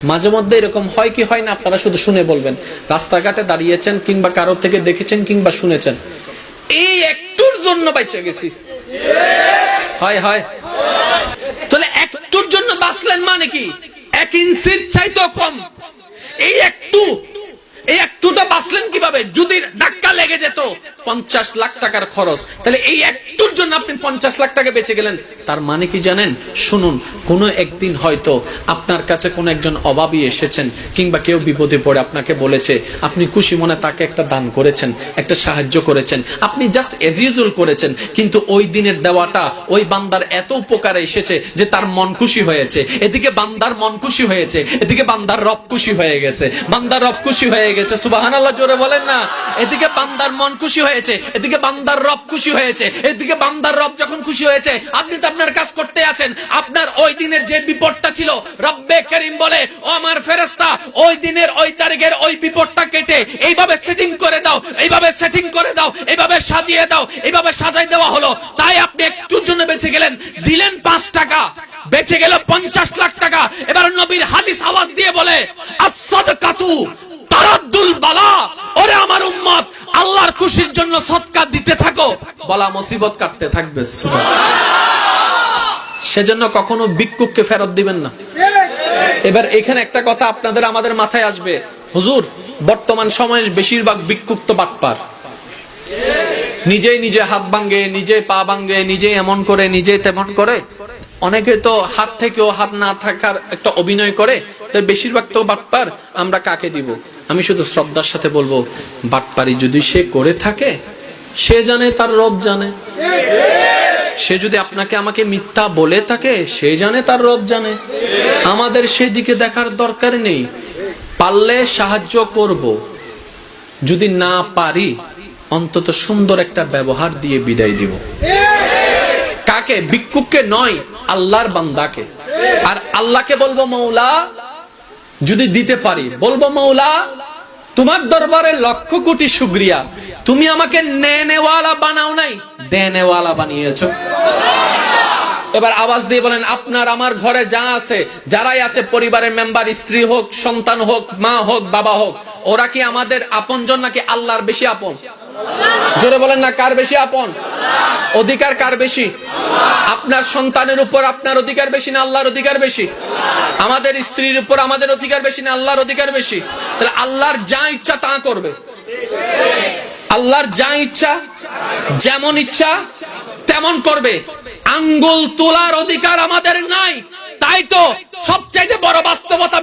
মাঝে মধ্যে এরকম হয় কি হয় না, আপনারা শুধু শুনে বলবেন। রাস্তাঘাটে দাঁড়িয়েছেন কিংবা কারো থেকে দেখেছেন কিংবা শুনেছেন, এই একটুর জন্য বাইচা গেছি, হয় হয়। তাহলে একটুর জন্য বাঁচলেন মানে কি? 1 ইঞ্চির চাইতেও কম। এই একটুটা বাঁচলেন কিভাবে? যদি ধাক্কা লেগে যেত 50 লাখ টাকার খরচ, তাহলে এই একটুর জন্য আপনি 50 লাখ টাকা বেঁচে গেলেন। তার মানে কি জানেন? শুনুন, কোনো একদিন হয়তো আপনার কাছে কোন একজন অভাবী এসেছেন কিংবা কেউ বিপদে পড়ে আপনাকে বলেছে, আপনি খুশি মনে তাকে একটা দান করেছেন, একটা সাহায্য করেছেন, আপনি জাস্ট এজ ইউজুয়াল করেছেন, কিন্তু ওই দিনের দেওয়াটা ওই বান্দার এত উপকারে এসেছে যে তার মন খুশি হয়েছে। এদিকে বান্দার মন খুশি হয়েছে, এদিকে বান্দার রব খুশি হয়ে গেছে, বান্দার রব খুশি হয়ে গেছে। সুবহানাল্লাহ, জোরে বলেন না। এদিকে বান্দার মন খুশি হয়েছে, এদিকে বান্দার রব খুশি হয়েছে। এদিকে বান্দার রব যখন খুশি হয়েছে, আপনি তো আপনার কাজ করতে আছেন। আপনার ওই দিনের যে বিপদটা ছিল, রব্বে করিম বলে, ও আমার ফেরেশতা, ওই দিনের ওই তারিখের ওই বিপদটা কেটে এইভাবে সেটিং করে দাও, এইভাবে সেটিং করে দাও, এইভাবে সাজিয়ে দাও, এইভাবে সাজাই দেওয়া হলো। তাই আপনি একটুর জন্য বেঁচে গেলেন। দিলেন 5 টাকা, বেঁচে গেল 50 লাখ টাকা। এবার নবীর হাদিস আওয়াজ দিয়ে বলে, as-সাদকাতু তারাদ্দুল বালা। ওরে আমার উম্মত, আল্লাহর খুশির জন্য সদকা দিতে থাকো, বালা মুসিবত কাটতে থাকবে। সুবহানাল্লাহ। সেজন্য কখনো ভিক্ষুককে ফেরত দিবেন না। এবার এখানে একটা কথা আপনাদের আমাদের মাথায় আসবে, হুজুর বর্তমান সময়ে বেশিরভাগ ভিক্ষুক তো বাটপার। নিজেই নিজে হাত ভাঙে, নিজে পা ভাঙে, নিজে এমন করে, নিজে তেমন করে। অনেকে তো হাত থেকেও হাত না থাকার একটা অভিনয় করে। তো বেশিরভাগ তো বাটপার। আমরা কাকে দিব? আমি শুধু শ্রদ্ধার সাথে বলবো, বাটপারি যদি সে করে থাকে, সে জানে, তার রব জানে। সে যদি আপনাকে আমাকে মিথ্যা বলে থাকে, সে জানে, তার রব জানে। আমাদের সেদিকে দেখার দরকার নেই। পারলে সাহায্য করব, যদি না পারি অন্তত সুন্দর একটা ব্যবহার দিয়ে বিদায় দিব। কাকে? ভিক্ষুককে নয়, আল্লাহর বান্দাকে। আর আল্লাহকে বলবো, মৌলা, যদি দিতে পারি বলবো, মৌলা তোমার দরবারে লক্ষ কোটি শুকরিয়া, তুমি আমাকে নেনেওয়ালা বানাও নাই, দেনেওয়ালা বানিয়েছো। এবার আওয়াজ দিয়ে বলেন, আপনার আমার ঘরে যা আছে, যারাই আছে পরিবারের মেম্বার, স্ত্রী হোক, সন্তান হোক, মা হোক, বাবা হোক, ওরা কি আমাদের আপনজন নাকি আল্লাহর বেশি আপন? জোরে বলেন না, কার বেশি আপন? অধিকার কার বেশি? আপনার সন্তানের উপর আপনার অধিকার বেশি না আল্লাহর অধিকার বেশি? আমাদের স্ত্রীর উপর আমাদের অধিকার বেশি না আল্লাহর অধিকার বেশি? তাহলে আল্লাহর যা ইচ্ছা তা করবে। আল্লাহর যা ইচ্ছা, যেমন ইচ্ছা তেমন করবে। আঙ্গুল তোলার অধিকার আমাদের নাই। তাই তো সবচাইতে বড় বাস্তবতা